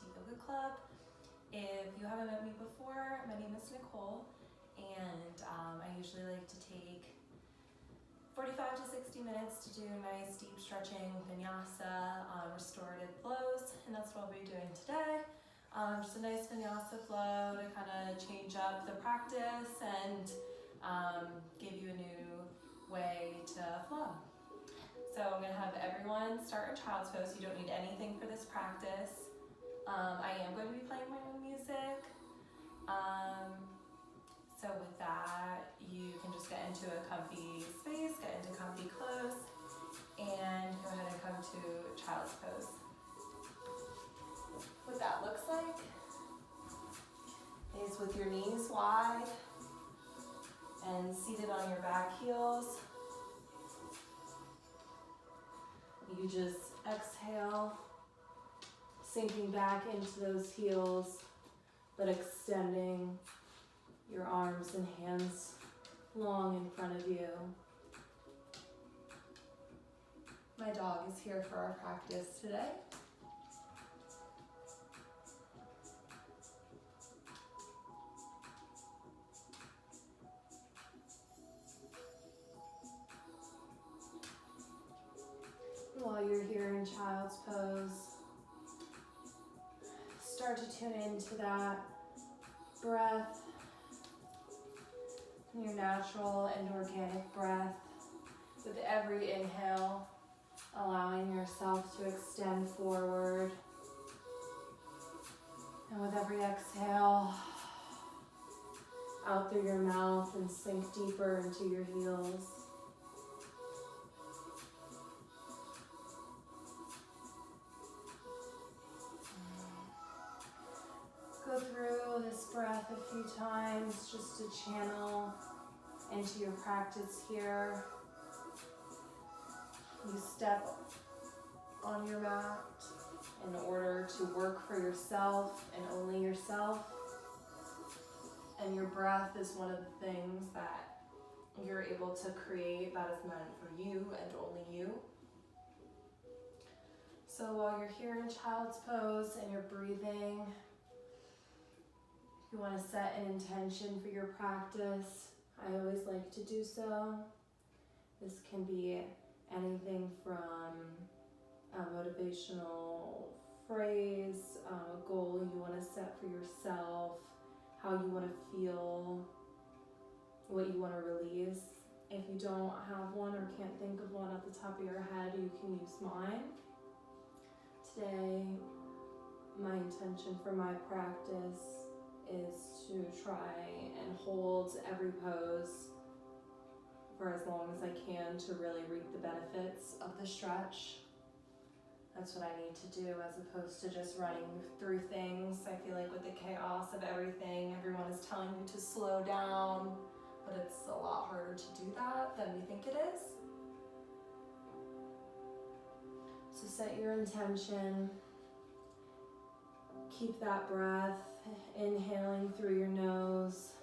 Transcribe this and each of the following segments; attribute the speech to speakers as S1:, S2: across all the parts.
S1: Yoga Club. If you haven't met me before, my name is Nicole, and I usually like to take 45 to 60 minutes to do nice deep stretching, vinyasa, restorative flows, and that's what we'll be doing today. Just a nice vinyasa flow to kind of change up the practice and give you a new way to flow. So I'm going to have everyone start in child's pose. You don't need anything for this practice. I am going to be playing my own music. So with that, you can just get into a comfy space, get into comfy clothes, and go ahead and come to child's pose. What that looks like is with your knees wide and seated on your back heels. You just exhale, sinking back into those heels, but extending your arms and hands long in front of you. My dog is here for our practice today. While you're here in child's pose, start to tune into that breath, your natural and organic breath. With every inhale, allowing yourself to extend forward. And with every exhale, out through your mouth and sink deeper into your heels. Go through this breath a few times just to channel into your practice here. You step on your mat in order to work for yourself and only yourself. And your breath is one of the things that you're able to create that is meant for you and only you. So while you're here in child's pose and you're breathing, you want to set an intention for your practice. I always like to do so. This can be anything from a motivational phrase, a goal you want to set for yourself, how you want to feel, what you want to release. If you don't have one or can't think of one at the top of your head, you can use mine. Today, my intention for my practice is to try and hold every pose for as long as I can to really reap the benefits of the stretch. That's what I need to do as opposed to just running through things. I feel like with the chaos of everything, everyone is telling you to slow down, but it's a lot harder to do that than we think it is. So set your intention. Keep that breath, inhaling through your nose,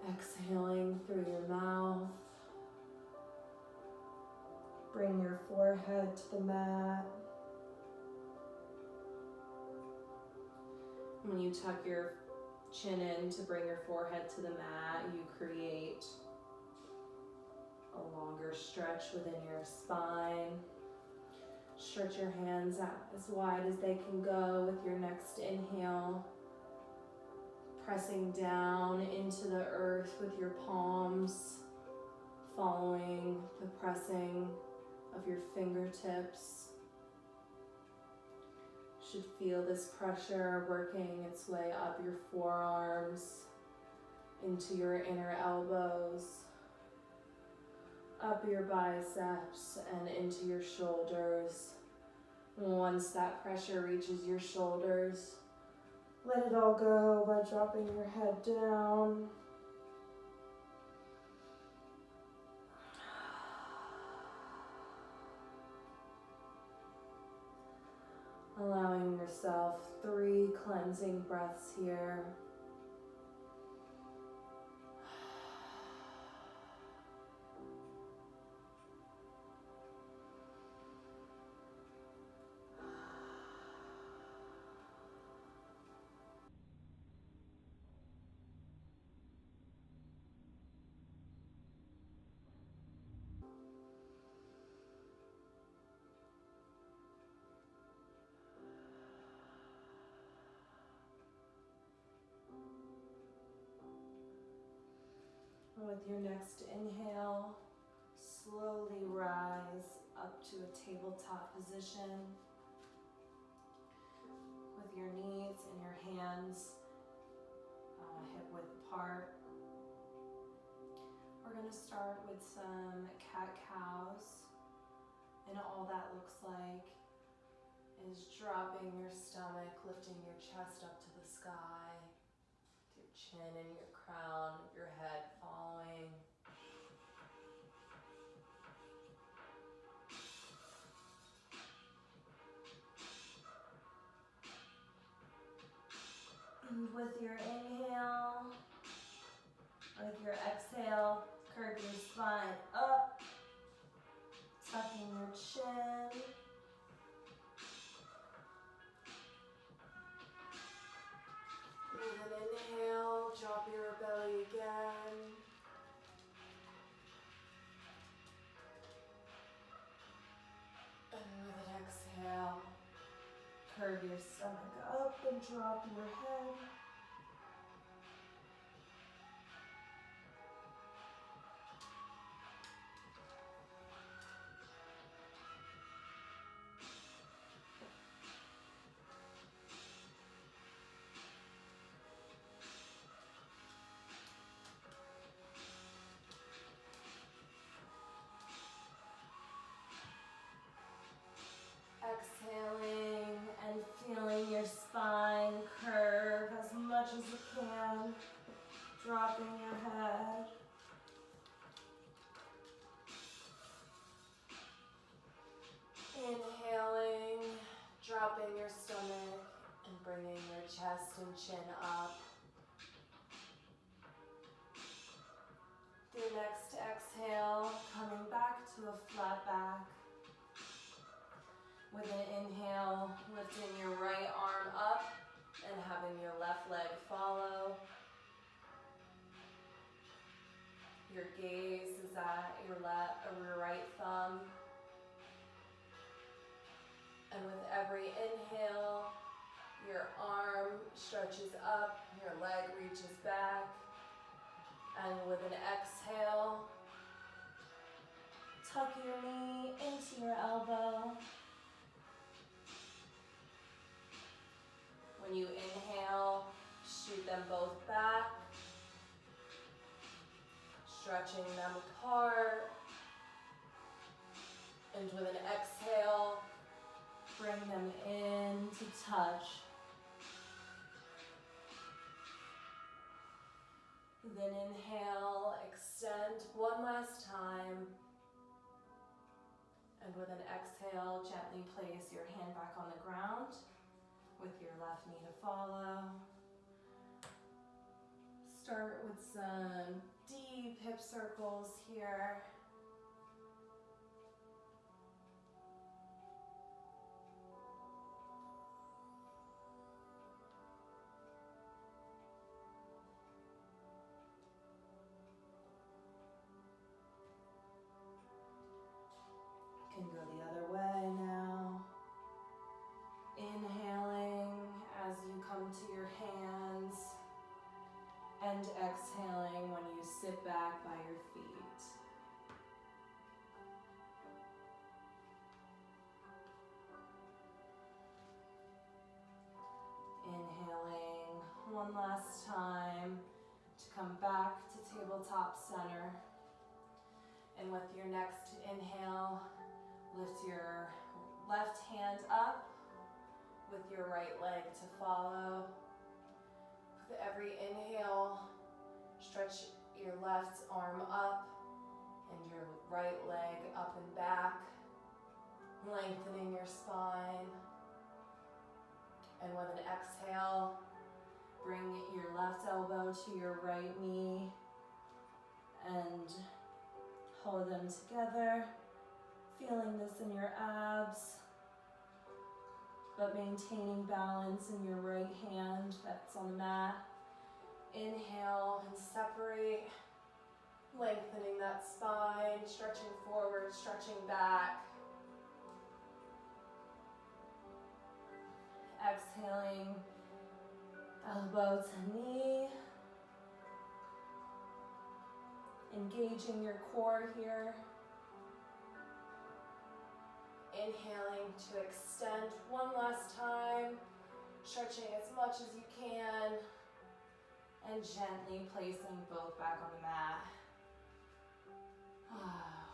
S1: exhaling through your mouth. Bring your forehead to the mat. When you tuck your chin in to bring your forehead to the mat, you create a longer stretch within your spine. Stretch your hands out as wide as they can go with your next inhale. Pressing down into the earth with your palms, following the pressing of your fingertips. You should feel this pressure working its way up your forearms, into your inner elbows, up your biceps and into your shoulders. Once that pressure reaches your shoulders, let it all go by dropping your head down. Allowing yourself 3 cleansing breaths here. With your next inhale, slowly rise up to a tabletop position with your knees and your hands hip width apart. We're going to start with some cat-cows, and all that looks like is dropping your stomach, lifting your chest up to the sky, your chin and your crown of your head following. And with your inhale, with your exhale, curve your spine up, tucking your chin. With an inhale, drop your belly again. And with an exhale, curve your stomach up and drop your head. Exhaling and feeling your spine curve as much as you can, dropping your head. Inhaling, dropping your stomach and bringing your chest and chin up. Your next exhale, coming back to a flat back. With an inhale, lifting your right arm up and having your left leg follow. Your gaze is at your right thumb. And with every inhale, your arm stretches up, your leg reaches back. And with an exhale, tuck your knee into your elbow. When you inhale, shoot them both back, stretching them apart. And with an exhale, bring them in to touch. Then inhale, extend one last time. And with an exhale, gently place your hand back on the ground with your left knee to follow. Start with some deep hip circles here. Can go the other way now. Inhaling as you come to your hands and exhaling when you sit back by your feet. Inhaling one last time to come back to tabletop center. And with your next inhale, lift your left hand up with your right leg to follow. With every inhale, stretch your left arm up and your right leg up and back, lengthening your spine. And with an exhale, bring your left elbow to your right knee and hold them together, feeling this in your abs, but maintaining balance in your right hand that's on the mat. Inhale and separate, lengthening that spine, stretching forward, stretching back. Exhaling, elbow to knee. Engaging your core here. Inhaling to extend one last time, stretching as much as you can, and gently placing both back on the mat.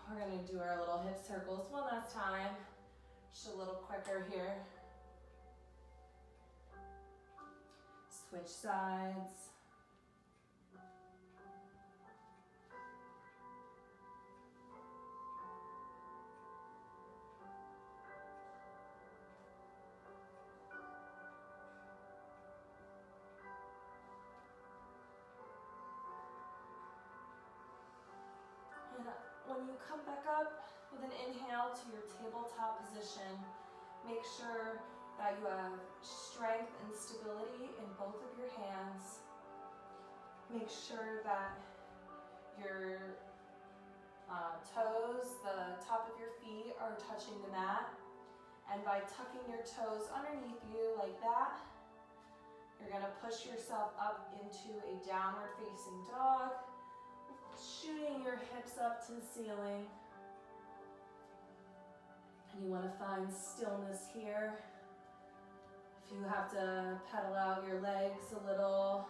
S1: We're gonna do our little hip circles one last time, just a little quicker here. Switch sides. And when you come back up with an inhale to your tabletop position, make sure that you have strength and stability in both of your hands. Make sure that your toes, the top of your feet are touching the mat. And by tucking your toes underneath you like that, you're gonna push yourself up into a downward facing dog, shooting your hips up to the ceiling. And you wanna find stillness here. If you have to pedal out your legs a little,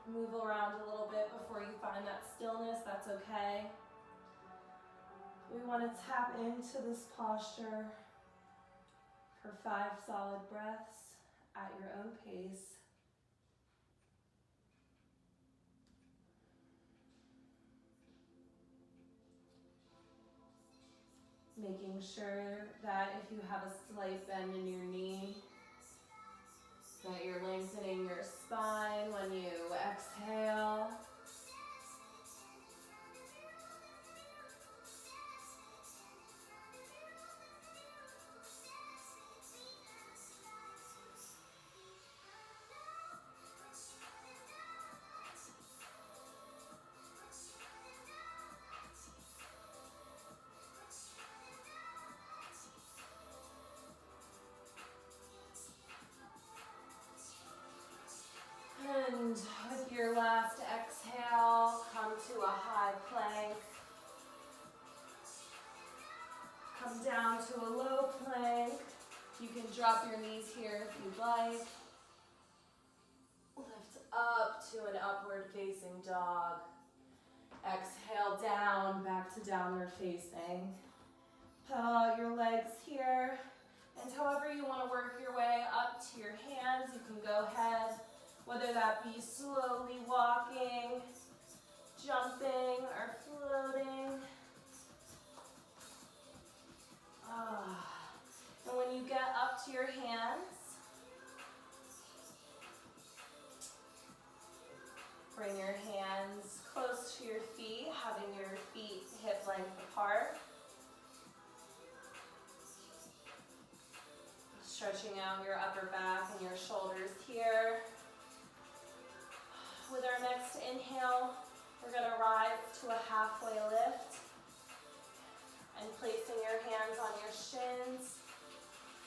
S1: move around a little bit before you find that stillness, that's okay. We want to tap into this posture for 5 solid breaths at your own pace. Making sure that if you have a slight bend in your knee, that you're lengthening your spine when you exhale. And with your last exhale, come to a high plank. Come down to a low plank. You can drop your knees here if you'd like. Lift up to an upward facing dog. Exhale down, back to downward facing. Pedal out your legs here. And however you want to work your way up to your hands, you can go ahead. Whether that be slowly walking, jumping, or floating. And when you get up to your hands, bring your hands close to your feet, having your feet hip length apart. Stretching out your upper back and your shoulders here. With our next inhale, we're going to rise to a halfway lift and placing your hands on your shins.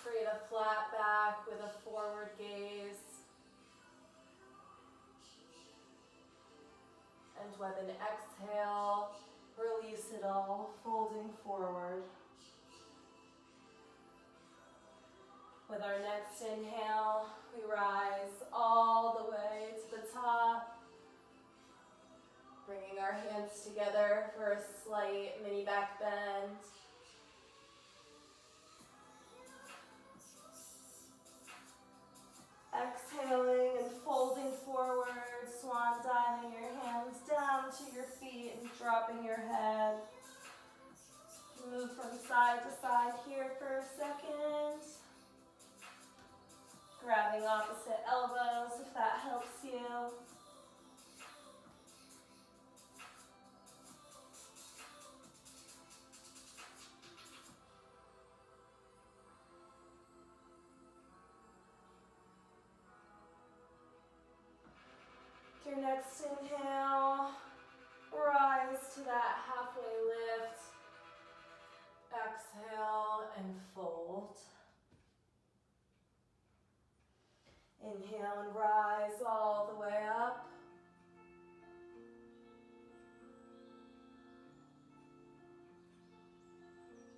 S1: Create a flat back with a forward gaze. And with an exhale, release it all, folding forward. With our next inhale, we rise all the way to the top. Bringing our hands together for a slight mini back bend. Exhaling and folding forward, swan diving your hands down to your feet and dropping your head. Move from side to side here for a second. Grabbing opposite elbows if that helps you. Your next inhale, rise to that halfway lift. Exhale and fold. Inhale and rise all the way up.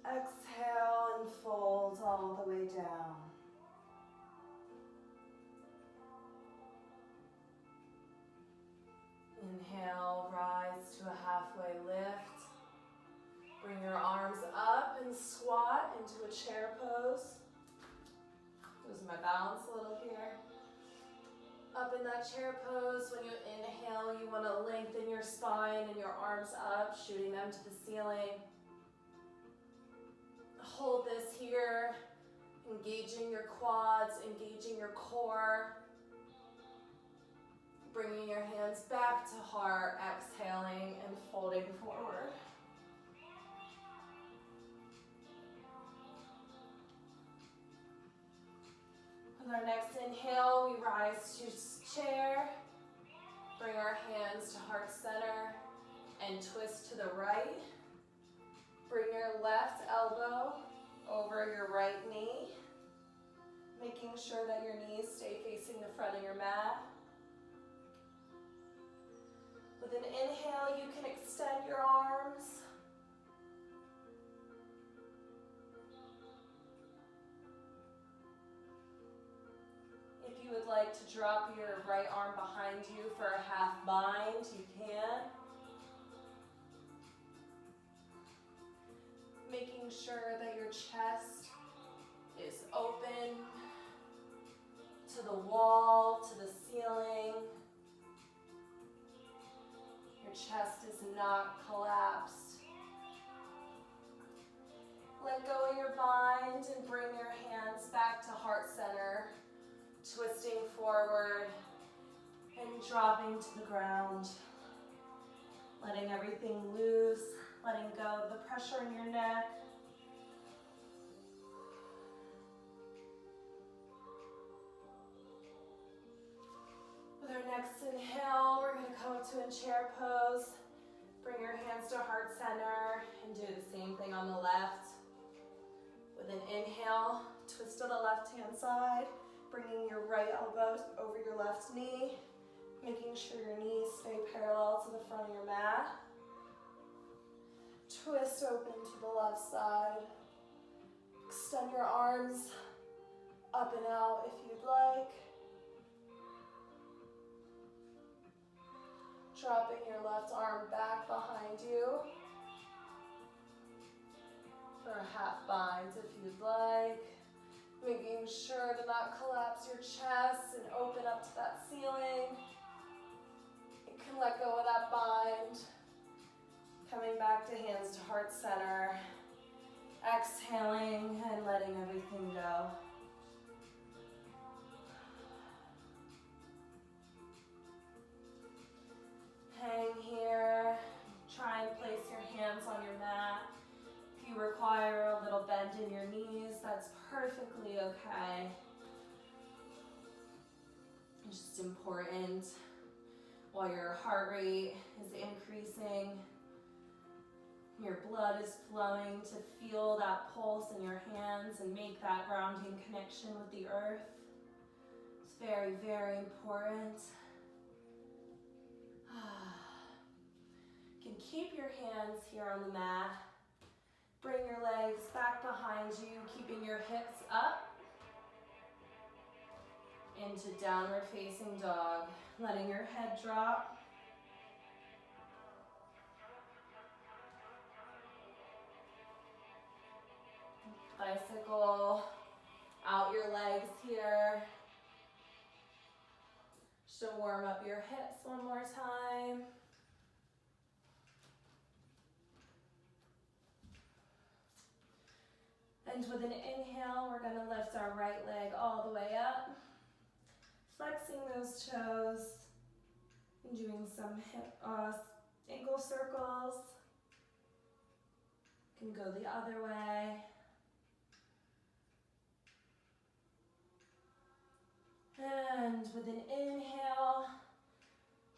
S1: Exhale and fold all the way down. Inhale, rise to a halfway lift. Bring your arms up and squat into a chair pose. Losing my balance a little here. Up in that chair pose, when you inhale, you want to lengthen your spine and your arms up, shooting them to the ceiling. Hold this here, engaging your quads, engaging your core. Bringing your hands back to heart, exhaling and folding forward. With our next inhale, we rise to chair. Bring our hands to heart center and twist to the right. Bring your left elbow over your right knee, making sure that your knees stay facing the front of your mat. With an inhale, you can extend your arms. If you would like to drop your right arm behind you for a half bind, you can. Making sure that your chest is open to the wall, to the ceiling. Your chest is not collapsed. Let go of your bind and bring your hands back to heart center, twisting forward and dropping to the ground. Letting everything loose, letting go of the pressure in your neck. With our next inhale, we're going to come up to a chair pose. Bring your hands to heart center and do the same thing on the left. With an inhale, twist to the left-hand side, bringing your right elbow over your left knee, making sure your knees stay parallel to the front of your mat. Twist open to the left side. Extend your arms up and out if you'd like. Dropping your left arm back behind you for a half bind if you'd like. Making sure to not collapse your chest and open up to that ceiling. You can let go of that bind. Coming back to hands to heart center. Exhaling and letting everything go. Hang here. Try and place your hands on your mat. If you require a little bend in your knees, that's perfectly okay. It's just important while your heart rate is increasing, your blood is flowing, to feel that pulse in your hands and make that grounding connection with the earth. It's very, very important. You can keep your hands here on the mat. Bring your legs back behind you, keeping your hips up. Into downward facing dog. Letting your head drop. Bicycle out your legs here. Just to warm up your hips one more time. And with an inhale, we're going to lift our right leg all the way up. Flexing those toes and doing some hip, ankle circles. Can go the other way. And with an inhale,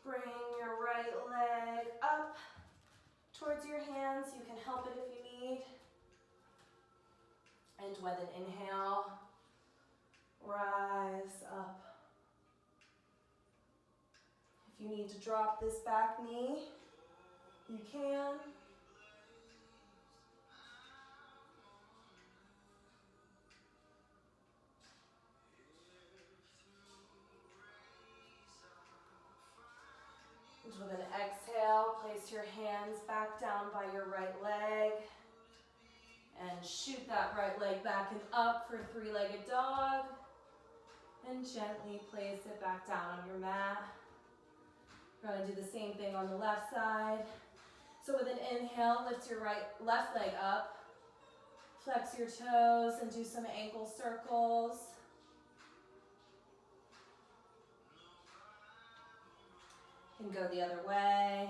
S1: bring your right leg up towards your hands. You can help it if you need. And with an inhale, rise up. If you need to drop this back knee, you can. place your hands back down by your right leg and shoot that right leg back and up for three-legged dog. And gently place it back down on your mat. We're going to do the same thing on the left side. So with an inhale, lift your left leg up. Flex your toes and do some ankle circles. And go the other way.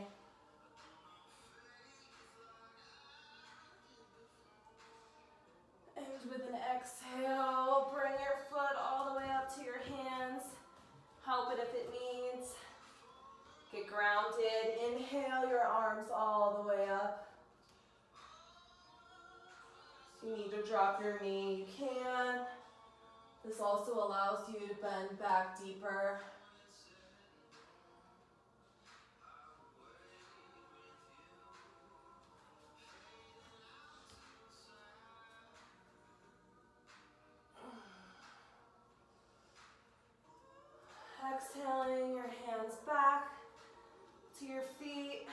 S1: And with an exhale, bring your foot all the way up to your hands. Help it if it needs. Get grounded. Inhale your arms all the way up. If you need to drop your knee, you can. This also allows you to bend back deeper. Exhaling your hands back to your feet.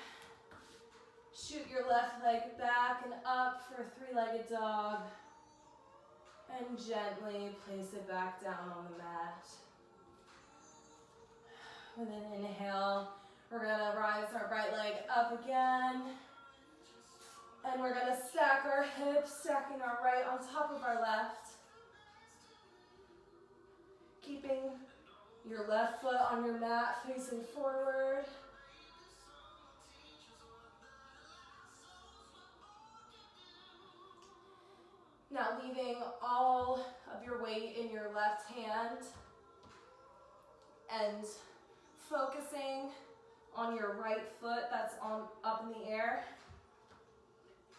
S1: Shoot your left leg back and up for a three-legged dog. And gently place it back down on the mat. With an inhale, we're gonna rise our right leg up again. And we're gonna stack our hips, stacking our right on top of our left. Keeping your left foot on your mat facing forward. Now leaving all of your weight in your left hand and focusing on your right foot that's up in the air.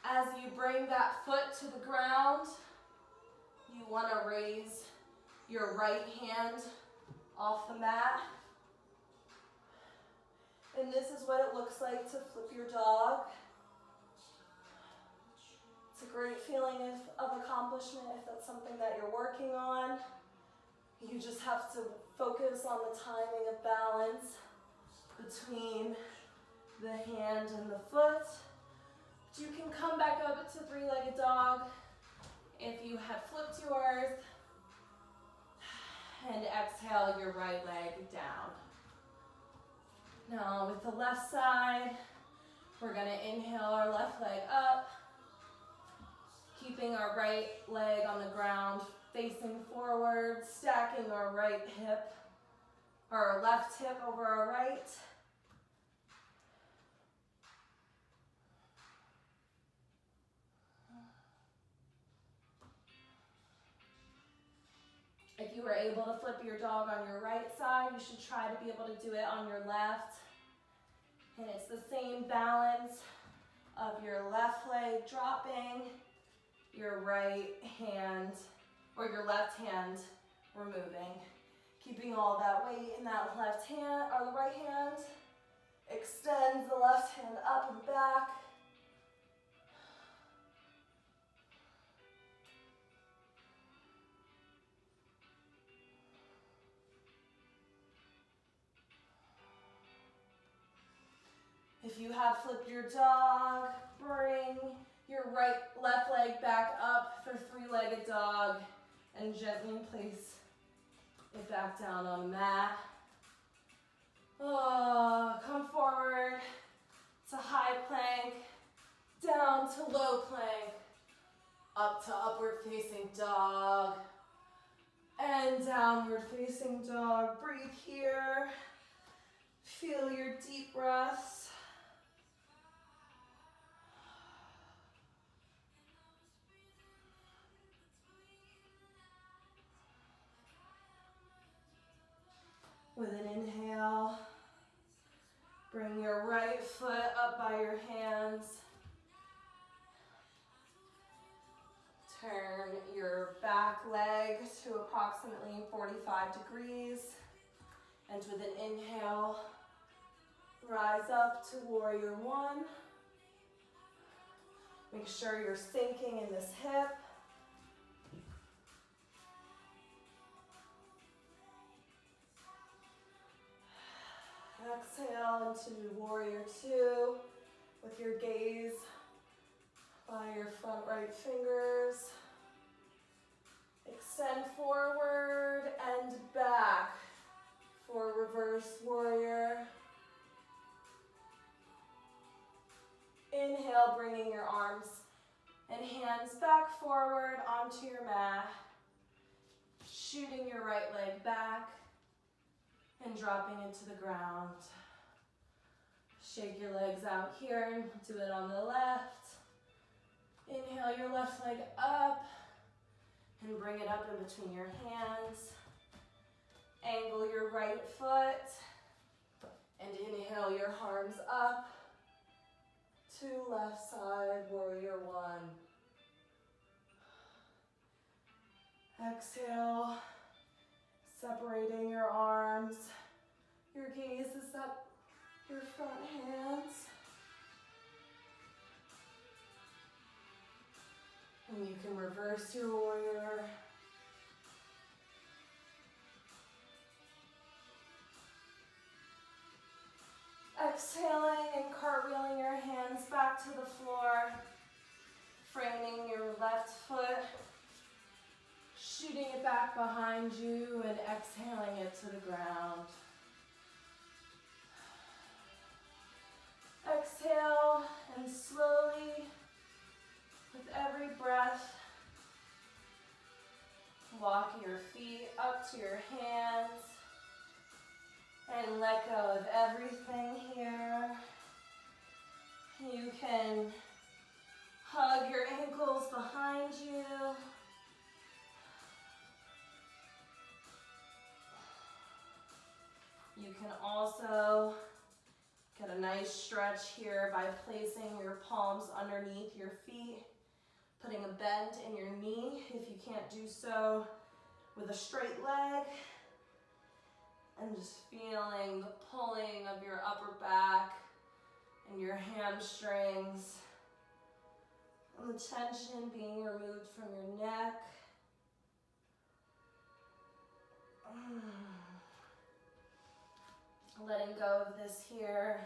S1: As you bring that foot to the ground, you want to raise your right hand off the mat. And this is what it looks like to flip your dog. It's a great feeling of accomplishment if that's something that you're working on. You just have to focus on the timing of balance between the hand and the foot. You can come back up to three-legged dog if you have flipped yours. And exhale your right leg down. Now with the left side, we're gonna inhale our left leg up, keeping our right leg on the ground, facing forward, stacking our right hip, or our left hip over our right. If you were able to flip your dog on your right side, you should try to be able to do it on your left. And it's the same balance of your left leg dropping, your right hand, or your left hand removing. Keeping all that weight in that left hand, or the right hand. Extend the left hand up and back. If you have flipped your dog, bring your left leg back up for three-legged dog and gently place it back down on the mat. Come forward to high plank, down to low plank, up to upward facing dog, and downward facing dog. Breathe here. Feel your deep breaths. With an inhale, bring your right foot up by your hands. Turn your back leg to approximately 45 degrees. And with an inhale, rise up to warrior one. Make sure you're sinking in this hip. Exhale into warrior two. right fingers. Extend forward and back for reverse warrior. Inhale, bringing your arms and hands back forward onto your mat. Shooting your right leg back and dropping it to the ground. Shake your legs out here and do it on the left. Inhale your left leg up and bring it up in between your hands. Angle your right foot and inhale your arms up to left side, warrior one. Exhale, separating your arms. Your gaze is up your front hands. And you can reverse your warrior. Exhaling and cartwheeling your hands back to the floor. Framing your left foot. Shooting it back behind you and exhaling it to the ground. Exhale and slowly, with every breath, walk your feet up to your hands and let go of everything here. You can hug your ankles behind you. You can also get a nice stretch here by placing your palms underneath your feet, putting a bend in your knee if you can't do so with a straight leg, and just feeling the pulling of your upper back and your hamstrings, and the tension being removed from your neck. Letting go of this here.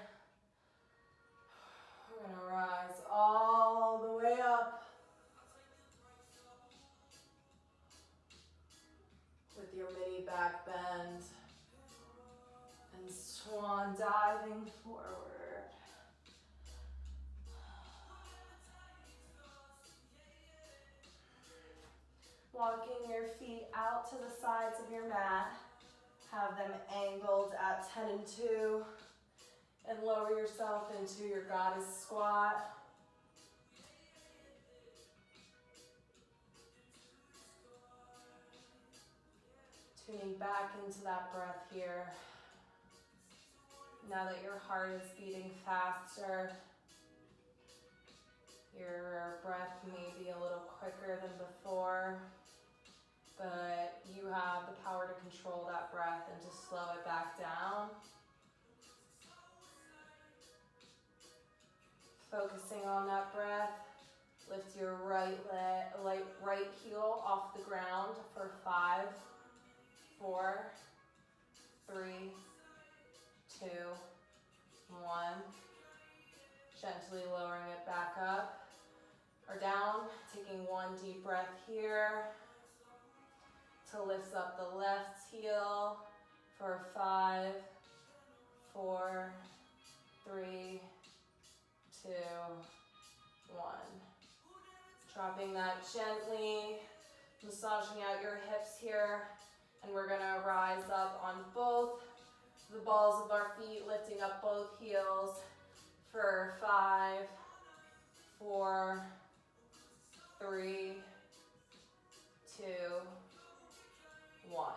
S1: We're gonna rise all the way up with your mini back bend and swan diving forward. Walking your feet out to the sides of your mat. Have them angled at 10 and 2, and lower yourself into your goddess squat. Tuning back into that breath here. Now that your heart is beating faster, your breath may be a little quicker than before, but you have the power to control that breath and to slow it back down. Focusing on that breath, lift your right heel off the ground for 5, 4, 3, 2, 1. Gently lowering it back up or down, taking one deep breath here. To lift up the left heel for 5, 4, 3, 2, 1. Dropping that gently, massaging out your hips here, and we're gonna rise up on both the balls of our feet, lifting up both heels for 5, 4, 3, 2, 1.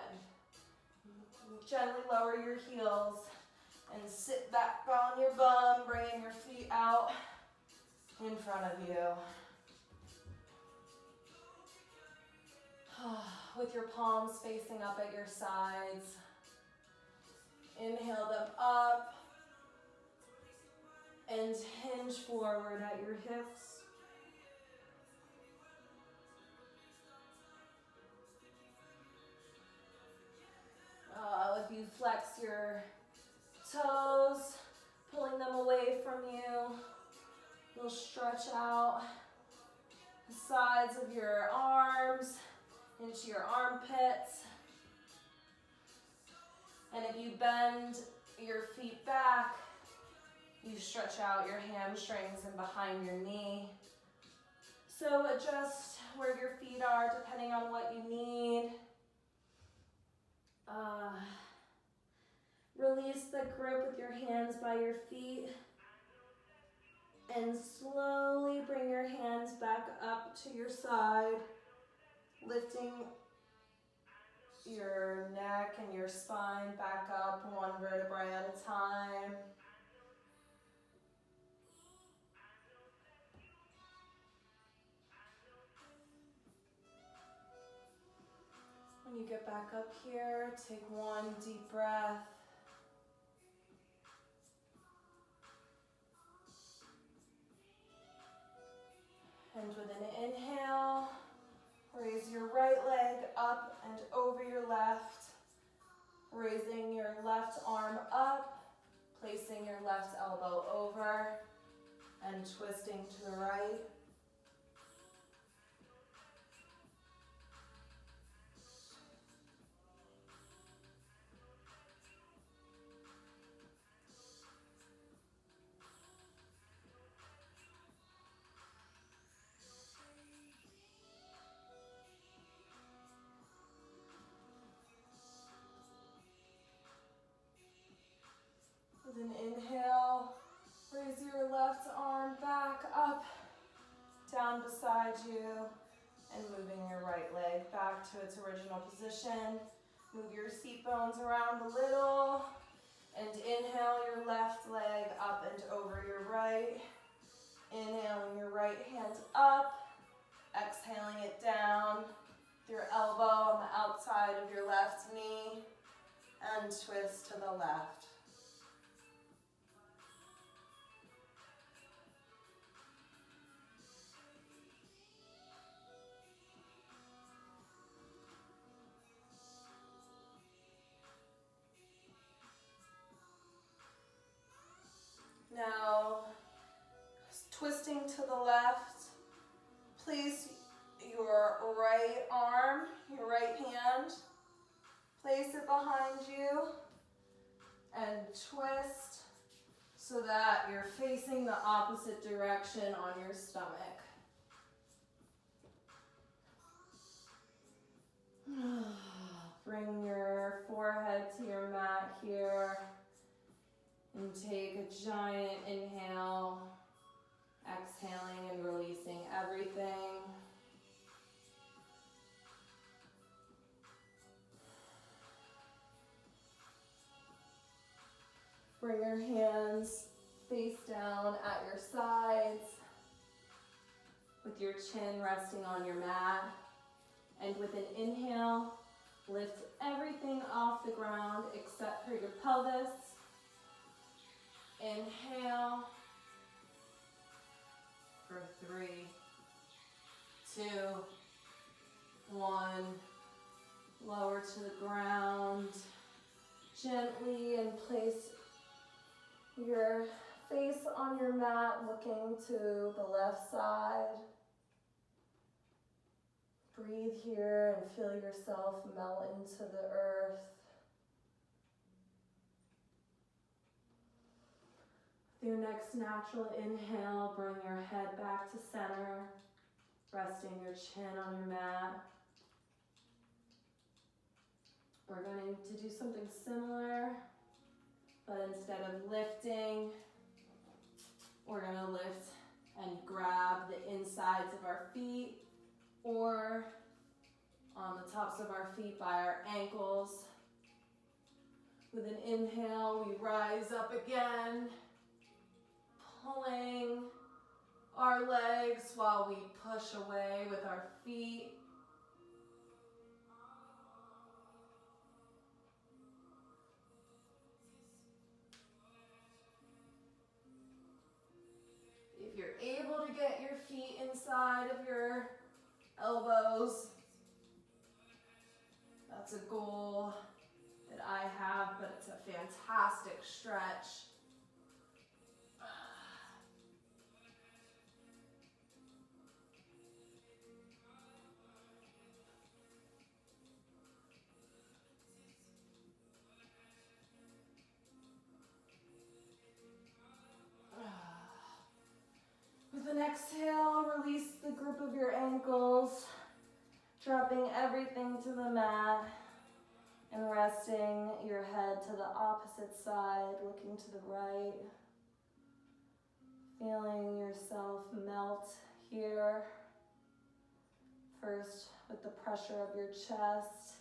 S1: Gently lower your heels and sit back on your bum, bringing your feet out in front of you. With your palms facing up at your sides. Inhale them up and hinge forward at your hips. If you flex your toes, pulling them away from you, you'll stretch out the sides of your arms into your armpits. And if you bend your feet back, you stretch out your hamstrings and behind your knee. So adjust where your feet are depending on what you need. Release the grip with your hands by your feet. And slowly bring your hands back up to your side, lifting your neck and your spine back up one vertebrae at a time. When you get back up here, take one deep breath. And with an inhale, raise your right leg up and over your left, raising your left arm up, placing your left elbow over, and twisting to the right. With an inhale, raise your left arm back up, down beside you, and moving your right leg back to its original position. Move your seat bones around a little, and inhale your left leg up and over your right. Inhaling your right hand up, exhaling it down, your elbow on the outside of your left knee, and twist to the left. Now, twisting to the left, place your right arm, your right hand, place it behind you, and twist so that you're facing the opposite direction on your stomach. Bring your forehead to your mat here. And take a giant inhale, exhaling and releasing everything. Bring your hands face down at your sides, with your chin resting on your mat. And with an inhale, lift everything off the ground except for your pelvis. Inhale for 3, 2, 1. Lower to the ground gently and place your face on your mat, looking to the left side. Breathe here and feel yourself melt into the earth. Your next natural inhale, bring your head back to center, resting your chin on your mat. We're going to do something similar, but instead of lifting, we're going to lift and grab the insides of our feet or on the tops of our feet by our ankles. With an inhale, we rise up again, pulling our legs while we push away with our feet. If you're able to get your feet inside of your elbows, that's a goal that I have, but it's a fantastic stretch. exhale, release the grip of your ankles, dropping everything to the mat and resting your head to the opposite side, looking to the right. Feeling yourself melt here. First with the pressure of your chest,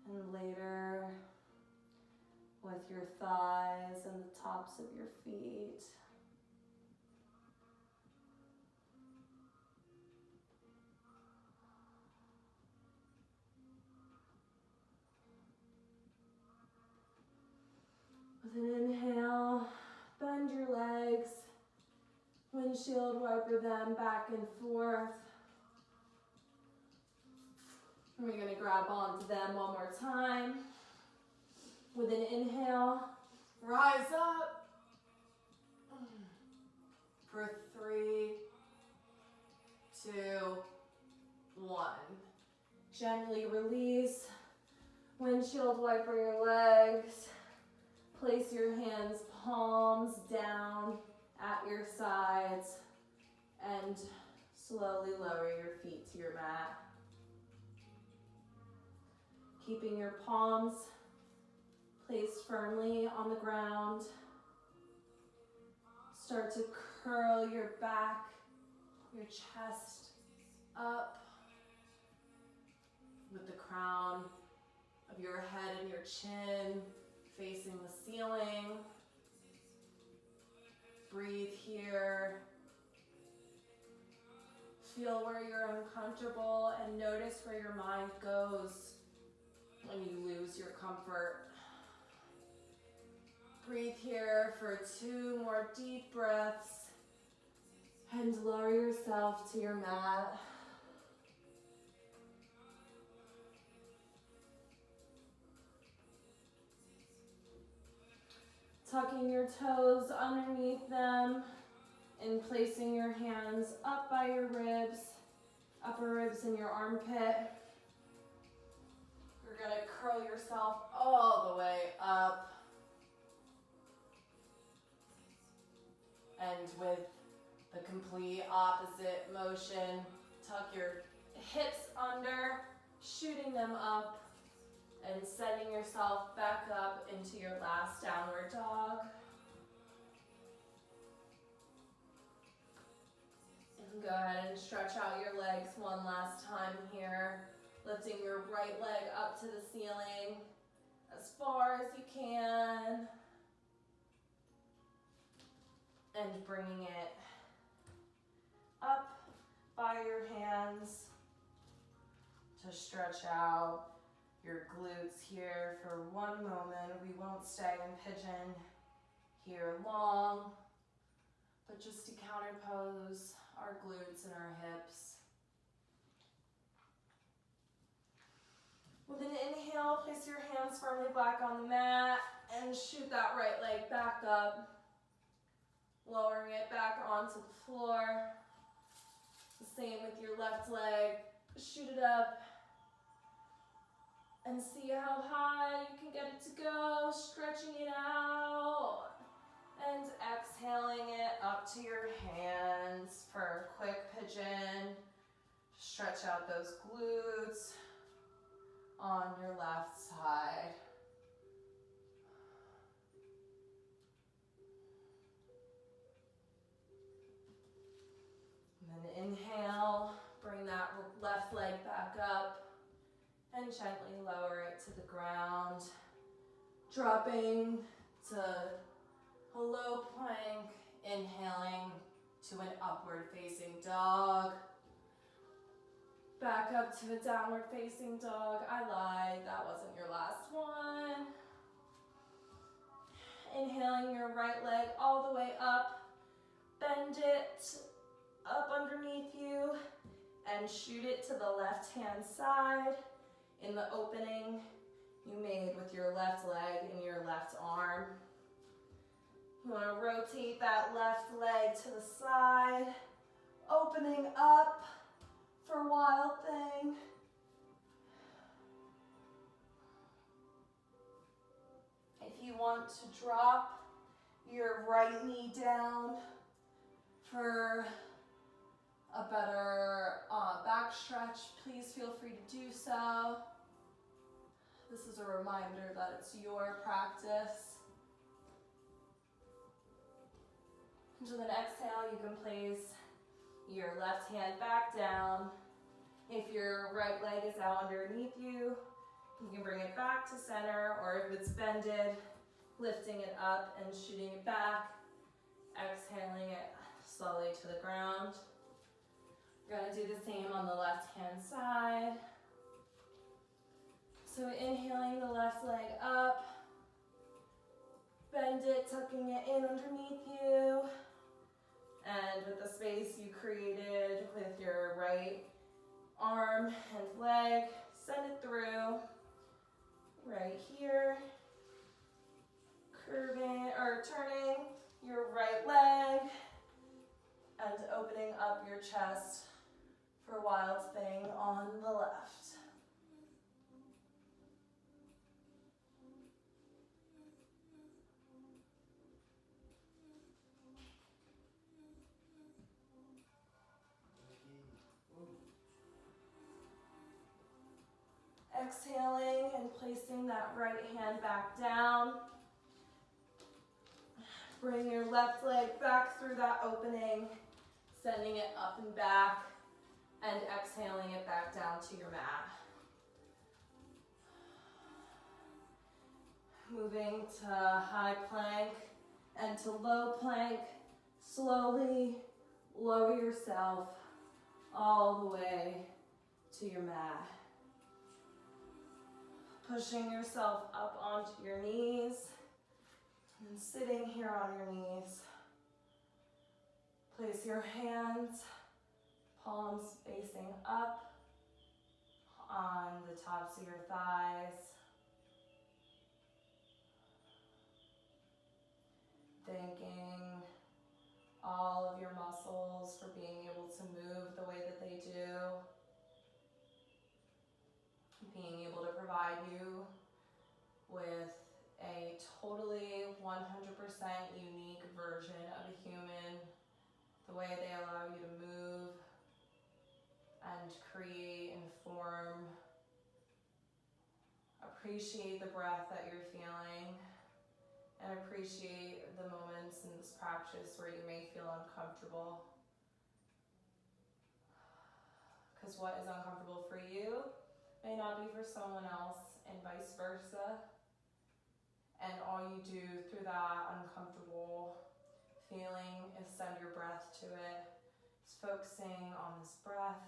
S1: and later with your thighs and the tops of your feet. With an inhale, bend your legs, windshield wiper them back and forth. And we're gonna grab onto them one more time. With an inhale, rise up for 3, 2, 1. Gently release, windshield wiper your legs. Place your hands, palms down at your sides, and slowly lower your feet to your mat. Keeping your palms placed firmly on the ground. Start to curl your back, your chest up with the crown of your head and your chin facing the ceiling. Breathe here. Feel where you're uncomfortable and notice where your mind goes when you lose your comfort. Breathe here for 2 more deep breaths and lower yourself to your mat. Tucking your toes underneath them and placing your hands up by your ribs, upper ribs and your armpit. You're gonna curl yourself all the way up. And with the complete opposite motion, tuck your hips under, shooting them up, and setting yourself back up into your last downward dog. And go ahead and stretch out your legs one last time here, lifting your right leg up to the ceiling as far as you can, and bringing it up by your hands to stretch out your glutes here for one moment. We won't stay in pigeon here long, but just to counterpose our glutes and our hips. With an inhale, place your hands firmly back on the mat and shoot that right leg back up, lowering it back onto the floor. The same with your left leg. Shoot it up and see how high you can get it to go, stretching it out and exhaling it up to your hands for a quick pigeon. Stretch out those glutes on your left side. And then inhale, bring that left leg back up and gently lower it to the ground. Dropping to a low plank, inhaling to an upward facing dog. Back up to a downward facing dog. I lied, that wasn't your last one. Inhaling your right leg all the way up. Bend it up underneath you and shoot it to the left hand side in the opening you made with your left leg and your left arm. You want to rotate that left leg to the side, opening up for Wild Thing. If you want to drop your right knee down for a reminder that it's your practice. And with an exhale, you can place your left hand back down. If your right leg is out underneath you, you can bring it back to center, or if it's bended, lifting it up and shooting it back, exhaling it slowly to the ground. We're gonna do the same on the left hand side. So inhaling the left leg up, bend it, tucking it in underneath you. And with the space you created with your right arm and leg, send it through right here. Curving or turning your right leg and opening up your chest for Wild Thing on the left. Exhaling and placing that right hand back down. Bring your left leg back through that opening, sending it up and back, and exhaling it back down to your mat. Moving to high plank and to low plank. Slowly lower yourself all the way to your mat. Pushing yourself up onto your knees and sitting here on your knees. Place your hands, palms facing up on the tops of your thighs. Thanking all of your muscles for being able to move the way that they do. Being able to provide you with a totally 100% unique version of a human, the way they allow you to move and create and form. Appreciate the breath that you're feeling, and appreciate the moments in this practice where you may feel uncomfortable. Because what is uncomfortable for you may not be for someone else, and vice versa. And all you do through that uncomfortable feeling is send your breath to it. Just focusing on this breath.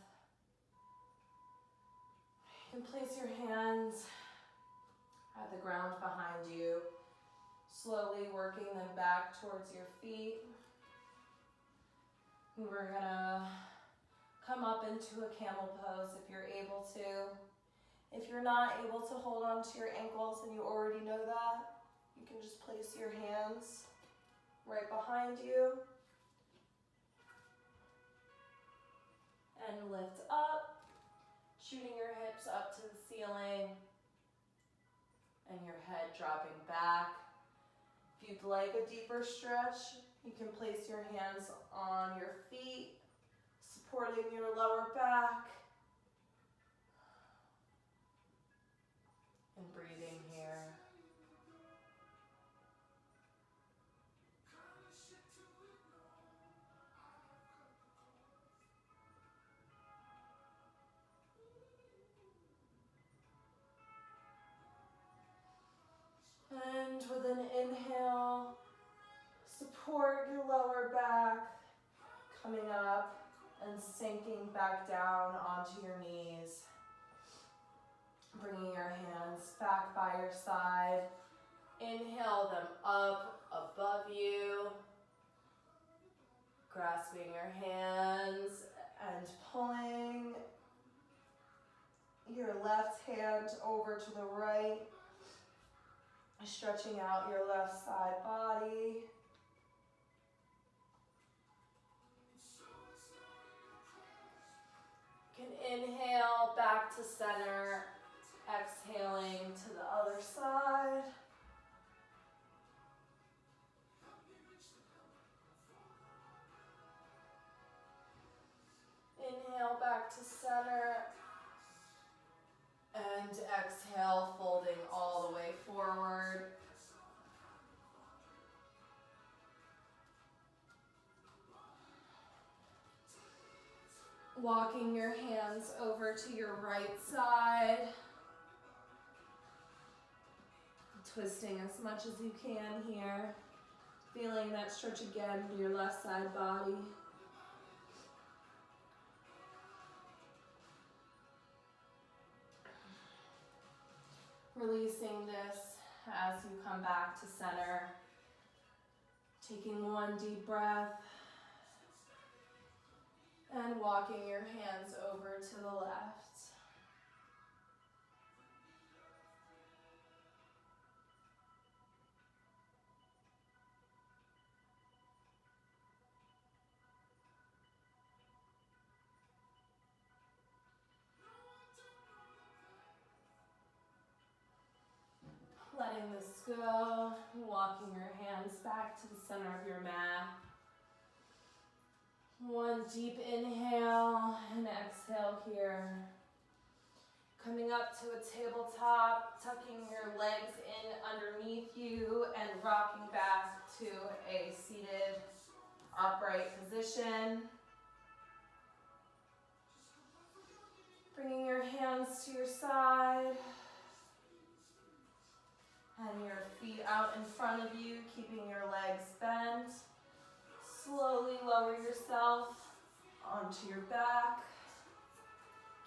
S1: You can place your hands at the ground behind you, slowly working them back towards your feet. And we're gonna come up into a camel pose if you're able to. If you're not able to hold on to your ankles and you already know that, you can just place your hands right behind you and lift up, shooting your hips up to the ceiling and your head dropping back. If you'd like a deeper stretch, you can place your hands on your feet, supporting your lower back. And breathing here. And with an inhale, support your lower back, coming up and sinking back down onto your knees. Bringing your hands back by your side. Inhale them up above you. Grasping your hands and pulling your left hand over to the right. Stretching out your left side body. You can inhale back to center, exhaling to the other side. Inhale back to center, and exhale, folding all Walking your hands over to your right side. Twisting as much as you can here. Feeling that stretch again in your left side body. Releasing this as you come back to center. Taking one deep breath. And walking your hands over to the left. Letting this go, walking your hands back to the center of your mat. One deep inhale and exhale here. Coming up to a tabletop, tucking your legs in underneath you and rocking back to a seated upright position. Bringing your hands to your side. And your feet out in front of you, keeping your legs bent. Slowly lower yourself onto your back,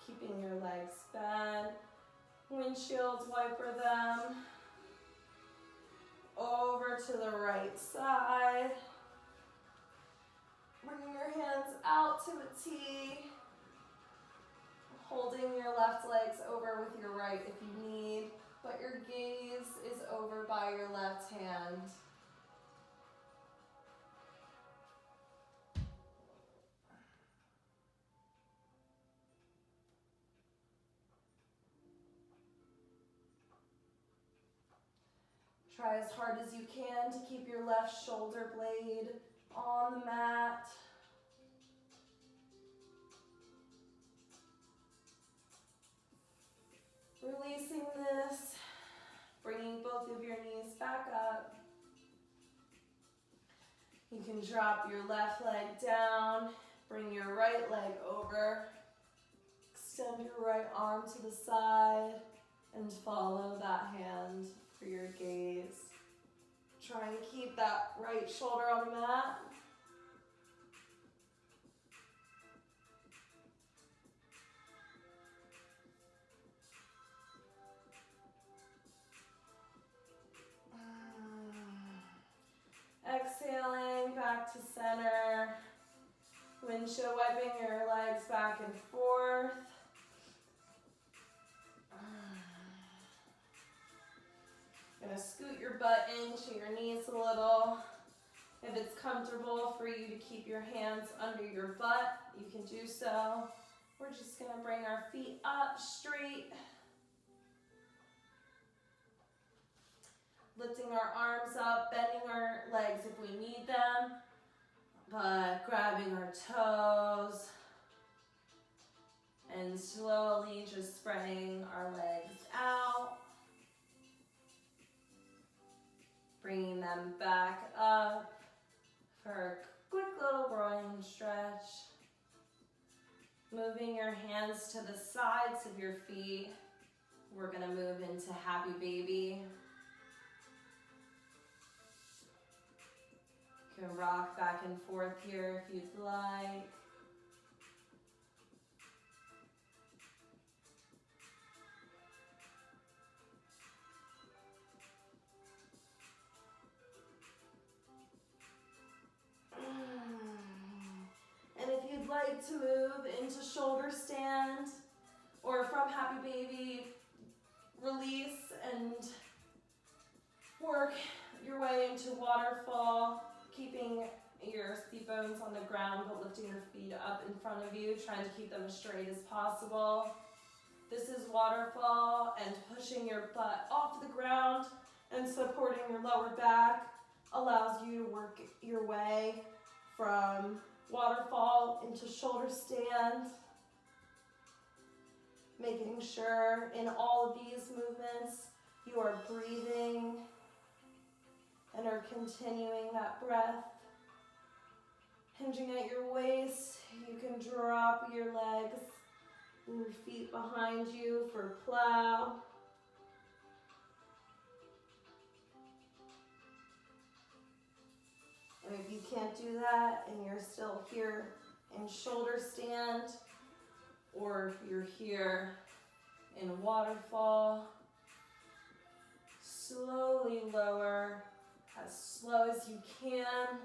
S1: keeping your legs bent. Windshield wiper them. Over to the right side. Bringing your hands out to a T. Holding your left legs over with your right if you need, but your gaze is over by your left hand. Try as hard as you can to keep your left shoulder blade on the mat. Releasing this, bringing both of your knees back up. You can drop your left leg down, bring your right leg over, extend your right arm to the side, and follow that hand for your gaze. Try and keep that right shoulder on the mat. Exhaling back to center. Windshield wiping your legs back and forth. Gonna scoot your butt into your knees a little. If it's comfortable for you to keep your hands under your butt, you can do so. We're just gonna bring our feet up straight. Lifting our arms up, bending our legs if we need them, but grabbing our toes and slowly just spreading our legs out. Bringing them back up for a quick little groin stretch. Moving your hands to the sides of your feet. We're gonna move into happy baby. You can rock back and forth here if you'd like. And if you'd like to move into shoulder stand or from happy baby, release and work your way into waterfall. Keeping your seat bones on the ground, but lifting your feet up in front of you, trying to keep them as straight as possible. This is waterfall, and pushing your butt off the ground and supporting your lower back allows you to work your way from waterfall into shoulder stand. Making sure in all of these movements you are breathing and are continuing that breath. Hinging at your waist, You can drop your legs and your feet behind you for plow. And if you can't do that and you're still here in shoulder stand, or you're here in waterfall, slowly lower, as slow as you can,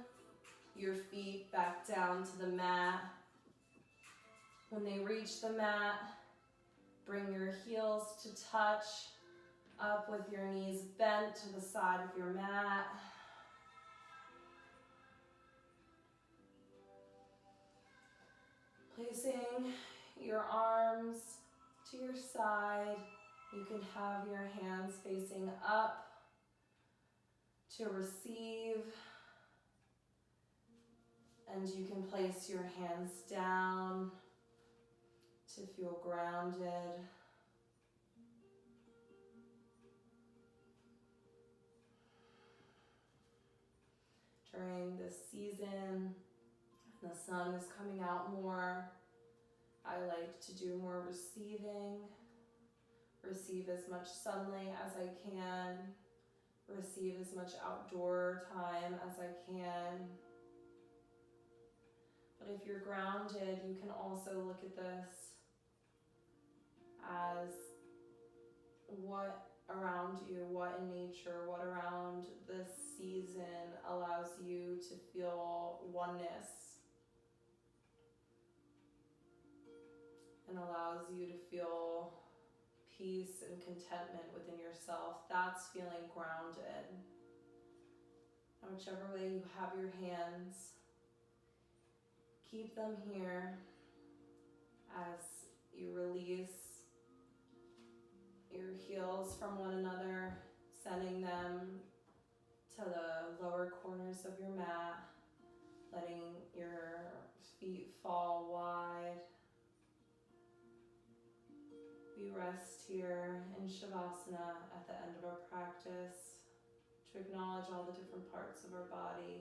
S1: your feet back down to the mat. When they reach the mat, bring your heels to touch, up with your knees bent to the side of your mat. Placing your arms to your side, you can have your hands facing up to receive, and you can place your hands down to feel grounded. During this season, the sun is coming out more. I like to do more receiving. Receive as much sunlight as I can. Receive as much outdoor time as I can. But if you're grounded, you can also look at this as what around you, what in nature, what around this season allows you to feel oneness and allows you to feel peace and contentment within yourself. That's feeling grounded. And whichever way you have your hands, keep them here as you release your heels from one another, sending them to the lower corners of your mat, letting your feet fall wide. We rest here in Shavasana at the end of our practice to acknowledge all the different parts of our body,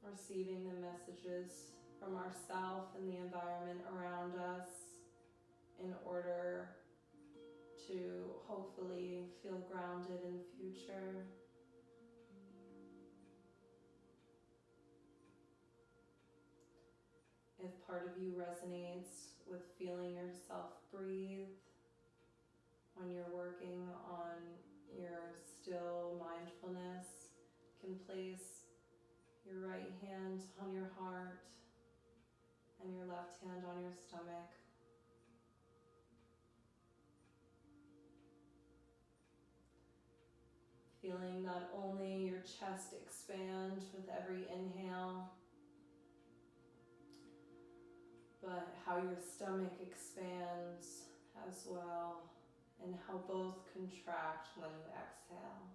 S1: receiving the messages from ourself and the environment around us in order to hopefully feel grounded in the future. If part of you resonates with feeling yourself breathe when you're working on your still mindfulness, you can place your right hand on your heart and your left hand on your stomach. Feeling not only your chest expand with every inhale, but how your stomach expands as well, and how both contract when you exhale.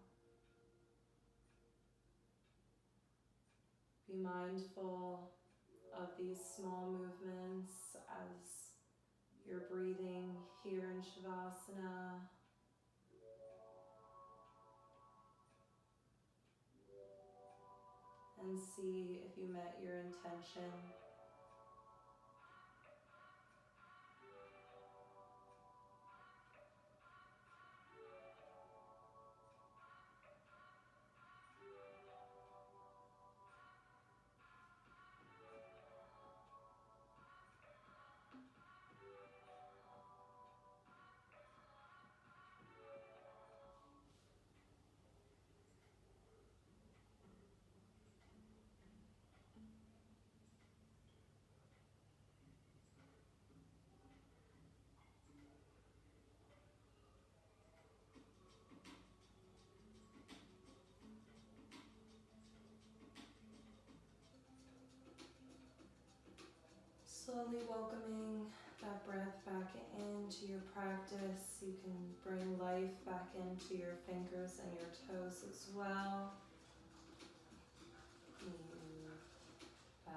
S1: Be mindful of these small movements as you're breathing here in Shavasana. And see if you met your intention. Slowly welcoming that breath back into your practice. You can bring life back into your fingers and your toes as well. By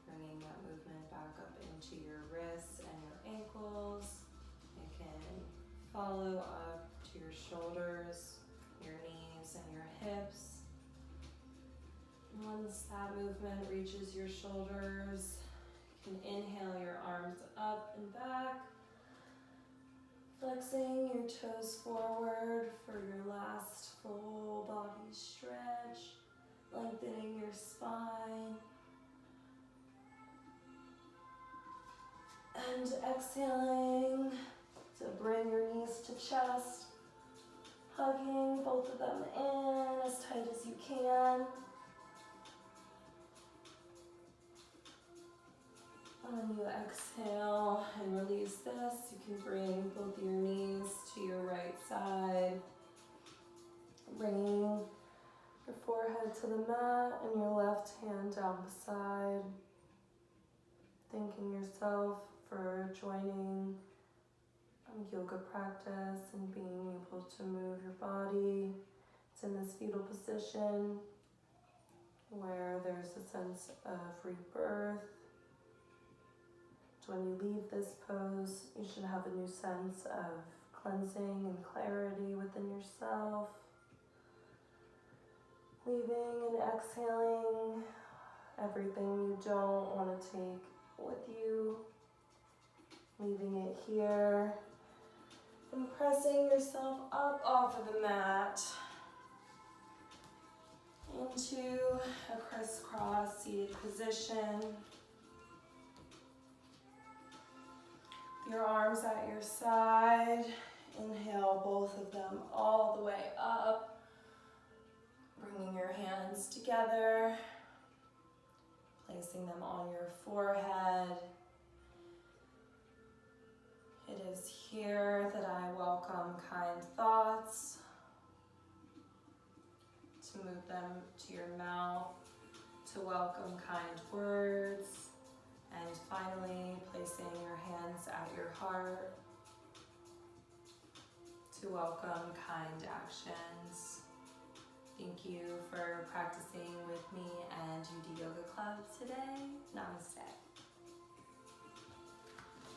S1: bringing that movement back up into your wrists and your ankles. It can follow up to your shoulders, your knees, and your hips. movement reaches your shoulders, you can inhale your arms up and back, flexing your toes forward for your last full body stretch, lengthening your spine. And exhaling to bring your knees to chest, hugging both of them in as tight as you can. When you exhale and release this, you can bring both your knees to your right side, bringing your forehead to the mat and your left hand down beside. Thanking yourself for joining yoga practice and being able to move your body. It's in this fetal position where there's a sense of rebirth. When you leave this pose, you should have a new sense of cleansing and clarity within yourself. Leaving and exhaling everything you don't want to take with you. Leaving it here. And pressing yourself up off of the mat into a crisscross seated position. Your arms at your side. Inhale both of them all the way up. Bringing your hands together. Placing them on your forehead. It is here that I welcome kind thoughts. To move them to your mouth. To welcome kind words. And finally, placing your hands at your heart to welcome kind actions. Thank you for practicing with me and UD Yoga Club today. Namaste.